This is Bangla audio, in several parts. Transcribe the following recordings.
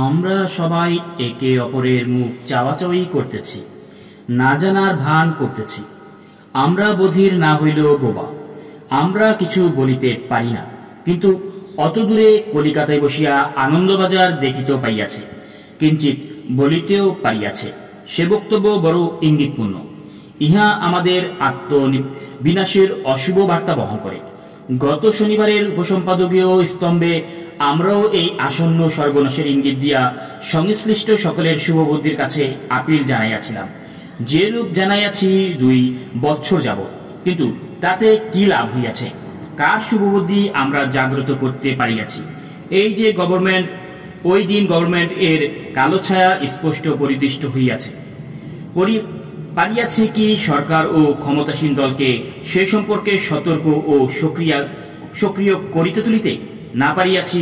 আমরা সবাই একে অপরের মুখ চাওয়াচাওয়ি করতেছি, না জানার ভান করতেছি। আমরা বধির না হইলেও বোবা, আমরা কিছু বলিতে পারি না, কিন্তু অত দূরে কলিকাতায় বসিয়া আনন্দবাজার দেখিতেও পাইয়াছে, কিঞ্চিত বলিতেও পারিয়াছে। সে বক্তব্য বড় ইঙ্গিতপূর্ণ। ইহা আমাদের আত্মবিনাশের অশুভ বার্তা বহন করে। গত শনিবারের উপসম্পাদকীয় স্তম্ভে আমরাও এই আসন্ন সর্বনাশের ইঙ্গিত দিয়া সংশ্লিষ্ট সকলের শুভবুদ্ধির কাছে আপিল জানাইয়াছিলাম। যে রূপ জানাইয়াছি 2 বৎসর যাবৎ, কিন্তু তাতে কি লাভ হইয়াছে? কার শুভবুদ্ধি আমরা জাগ্রত করতে পারিয়াছি? এই যে গভর্নমেন্ট, ওই দিন গভর্নমেন্ট এর কালো ছায়া স্পষ্ট পরিদৃষ্ট হইয়াছে। পারিয়াছে কি সরকার ও ক্ষমতাসীন দলকে সে সম্পর্কে সতর্ক ও সক্রিয় করিতে তুলিতে? না পারিয়াছি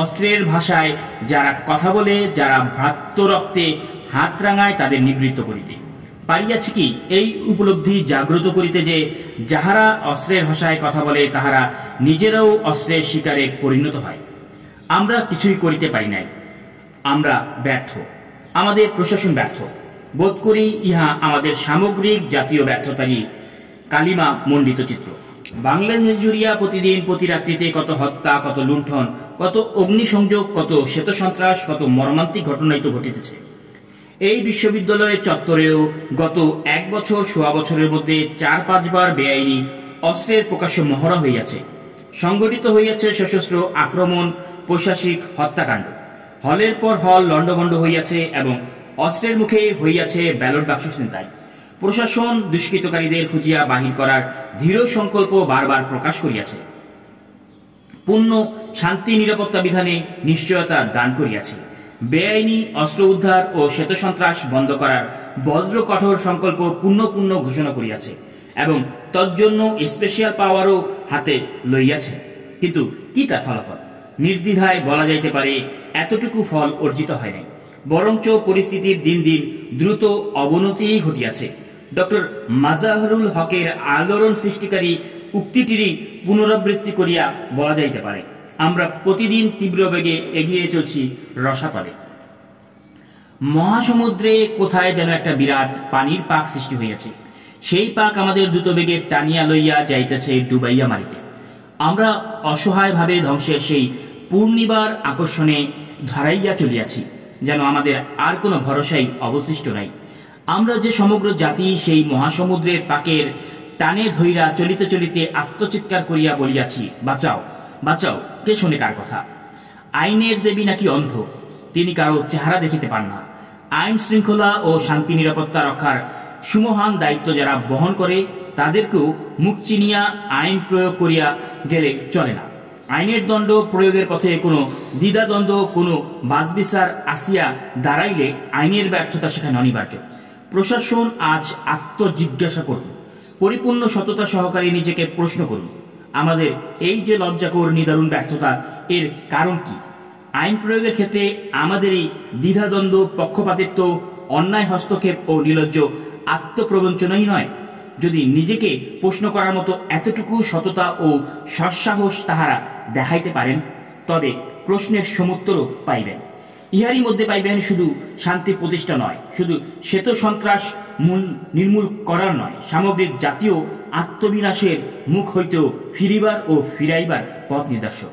অস্ত্রের ভাষায় যারা কথা বলে, যারা ভ্রাতৃরক্তে হাত রাঙায়, তাদের নিবৃত্ত করিতে? পারিয়াছি কি এই উপলব্ধি জাগ্রত করিতে যে যাহারা অস্ত্রের ভাষায় কথা বলে তাহারা নিজেরাও অস্ত্রের শিকারে পরিণত হয়? আমরা কিছুই করিতে পারি নাই। আমরা ব্যর্থ, আমাদের প্রশাসন ব্যর্থ। বোধ করি ইহা আমাদের সামগ্রিক জাতীয় ব্যর্থতারই কালিমা মণ্ডিত চিত্র। বাংলাদেশ জুড়িয়া প্রতিদিন প্রতি রাত্রিতে কত হত্যা, কত লুণ্ঠন, কত অগ্নিসংযোগ, কত শ্বেত সন্ত্রাস, কত মর্মান্তিক ঘটনাই তো ঘটিতেছে। এই বিশ্ববিদ্যালয়ের চত্বরেও গত 1 বছর সোয়া বছরের মধ্যে 4-5 বার বেআইনি অস্ত্রের প্রকাশ্য মহড়া হইয়াছে। সংগঠিত হইয়াছে সশস্ত্র আক্রমণ, পৈশাচিক হত্যাকাণ্ড। হলের পর হল লণ্ডভণ্ড হইয়াছে এবং অস্ত্রের মুখে হইয়াছে ব্যালট বাক্স ছিনতাই। প্রশাসন দুষ্কৃতকারীদের খুঁজিয়া বাহির করার দৃঢ় সংকল্প বারবার প্রকাশ করিয়াছে। পূর্ণ শান্তি নিরাপত্তা বিধানে নিশ্চয়তা দান করিয়াছে। বেআইনি অস্ত্র উদ্ধার ও শ্বেতসন্ত্রাস বন্ধ করার বজ্র কঠোর সংকল্প পূর্ণ ঘোষণা করিয়াছে এবং তজ্জন্য স্পেশাল পাওয়ারও হাতে লইয়াছে। কিন্তু কি তার ফলাফল? নির্দ্বিধায় বলা যাইতে পারে এতটুকু ফল অর্জিত হয় নাই, বরঞ্চ পরিস্থিতির দিন দিন দ্রুত অবনতিই ঘটিয়াছে। ডক্টর মাজাহারুল হকের আলোড়ন সৃষ্টিকারী উক্তিটিরই পুনরাবৃত্তি করিয়া বলা যাইতে পারে, আমরা প্রতিদিন তীব্র বেগে এগিয়ে চলছি রসাতলে। মহাসমুদ্রে কোথায় যেন একটা বিরাট পানির পাক সৃষ্টি হইয়াছে। সেই পাক আমাদের দ্রুত বেগে টানিয়া লইয়া যাইতেছে ডুবাইয়া মারিতে। আমরা অসহায়ভাবে ধ্বংসের সেই পূর্ণিবার আকর্ষণে ধরাইয়া চলিয়াছি, যেন আমাদের আর কোনো ভরসাই অবশিষ্ট নাই। আমরা যে সমগ্র জাতি সেই মহাসমুদ্রের পাকের টানে ধইরা চলিতে চলিতে আত্মচিৎকার করিয়া বলিয়াছি, বাঁচাও বাঁচাও। কে শোনে কার কথা? আইনের দেবী নাকি অন্ধ? তিনি কারো চেহারা দেখিতে পান না। আইন শৃঙ্খলা ও শান্তি নিরাপত্তা রক্ষার সুমহান দায়িত্ব যারা বহন করে, তাদেরকেও মুখ চিনিয়া আইন প্রয়োগ করিয়া গেলে চলে না। আইনের দণ্ড প্রয়োগের পথে কোনো দ্বিধাদ্বন্দ্ব, কোনো বাছবিচার আসিয়া দাঁড়াইলে আইনের ব্যর্থতা সেখানে অনিবার্য। প্রশাসন আজ আত্মজিজ্ঞাসা করুন, পরিপূর্ণ সততা সহকারে নিজেকে প্রশ্ন করুন, আমাদের এই যে লজ্জাকর নিদারুণ ব্যর্থতা, এর কারণ কি? আইন প্রয়োগের ক্ষেত্রে আমাদের এই দ্বিধাদ্বন্দ্ব, পক্ষপাতিত্ব, অন্যায় হস্তক্ষেপ ও নির্লজ্জ আত্মপ্রবঞ্চনাই নয়? যদি নিজেকে প্রশ্ন করার মতো এতটুকু সততা ও সৎসাহস তাহারা দেখাইতে পারেন, তবে প্রশ্নের সমুত্তরও পাইবেন। ইহারই মধ্যে পাইবেন শুধু শান্তি প্রতিষ্ঠা নয়, শুধু শ্বেত সন্ত্রাস নির্মূল করার নয়, সামগ্রিক জাতীয় আত্মবিনাশের মুখ হইতেও ফিরিবার ও ফিরাইবার পথ নিদর্শক।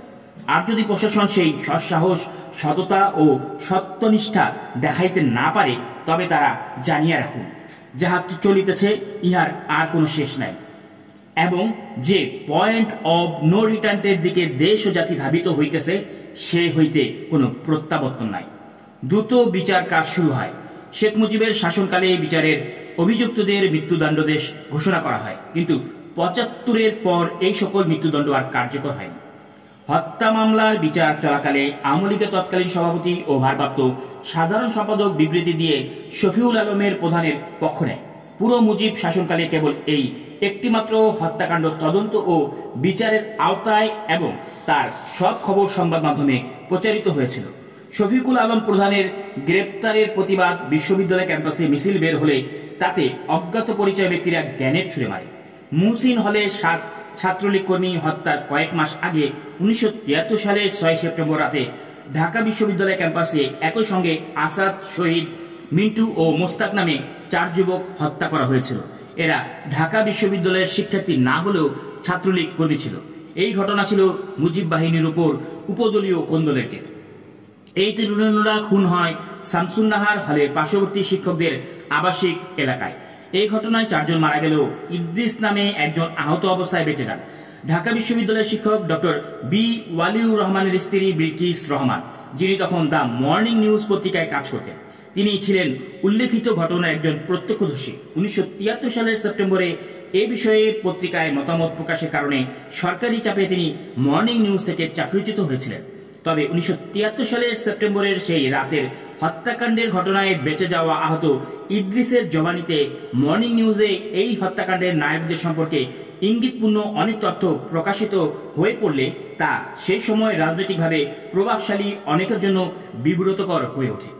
আর যদি প্রশাসন সেই সৎসাহস, সততা ও সত্যনিষ্ঠা দেখাইতে না পারে, তবে তারা জানিয়া রাখুন, যাহা চলিতেছে ইহার আর কোনো শেষ নাই, এবং যে পয়েন্ট অব নো রিটার্নের দিকে দেশ ও জাতি ধাবিত হইতেছে, সে হইতে কোনো প্রত্যাবর্তন নাই। দ্রুত বিচার কাজ শুরু হয়। শেখ মুজিবের শাসনকালে বিচারের অভিযুক্তদের মৃত্যুদণ্ডাদেশ ঘোষণা করা হয়, কিন্তু 75-এর পর এই সকল মৃত্যুদণ্ড আর কার্যকর হয়নি। হত্যা মামলার বিচার চলাকালে আওয়ামী লীগের তৎকালীন সভাপতি ও ভারপ্রাপ্ত সাধারণ সম্পাদক বিবৃতি দিয়ে শফিউল আলমের প্রধানের পক্ষ নেয়। পুরো মুজিব শাসনকালে কেবল এই একটিমাত্র হত্যাকাণ্ড তদন্ত ও বিচারের আওতায় এবং তার সব খবর সংবাদ মাধ্যমে প্রচারিত হয়েছিল। শফিকুল আলম প্রধানের গ্রেপ্তারের প্রতিবাদ বিশ্ববিদ্যালয় ক্যাম্পাসে মিছিল বের হলে তাতে অজ্ঞাত পরিচয় ব্যক্তিরা গ্রেনেড ছুড়ে মারে। মুহসিন হলে 7 ছাত্রলীগ কর্মী হত্যার কয়েক মাস আগে 1973 সালের 6 সেপ্টেম্বর রাতে ঢাকা বিশ্ববিদ্যালয় ক্যাম্পাসে একই সঙ্গে আসাদ, শহীদ, মিন্টু ও মোস্তাক নামে 4 যুবক হত্যা করা হয়েছিল। এরা ঢাকা বিশ্ববিদ্যালয়ের শিক্ষার্থী না হলেও ছাত্রলীগ কর্মী ছিল। এই ঘটনা ছিল মুজিব বাহিনীর উপর উপদলীয় কোন্দলের জের। এই তরুণরা খুন হয় শামসুন্নাহার হলের পার্শ্ববর্তী শিক্ষকদের আবাসিক এলাকায়। এই ঘটনায় 4 জন মারা গেলেও ইদ্রিস নামে একজন আহত অবস্থায় বেঁচে যান। ঢাকা বিশ্ববিদ্যালয়ের শিক্ষক ডক্টর বি ওয়ালিউর রহমানের স্ত্রী বিলকিস রহমান, যিনি তখন দ্য মর্নিং নিউজ পত্রিকায় কাজ করতেন, তিনি ছিলেন উল্লেখিত ঘটনার একজন প্রত্যক্ষদর্শী। 1973 সালের সেপ্টেম্বরে এ বিষয়ে পত্রিকায় মতামত প্রকাশের কারণে সরকারি চাপে তিনি মর্নিং নিউজ থেকে চাকরিচ্যুত হয়েছিলেন। তবে 1973 সালের সেপ্টেম্বরের সেই রাতের হত্যাকাণ্ডের ঘটনায় বেঁচে যাওয়া আহত ইদ্রিসের জবানিতে মর্নিং নিউজে এই হত্যাকাণ্ডের নায়কদের সম্পর্কে ইঙ্গিতপূর্ণ অনেক তথ্য প্রকাশিত হয়ে পড়লে তা সেই সময় রাজনৈতিকভাবে প্রভাবশালী অনেকের জন্য বিব্রতকর হয়ে ওঠে।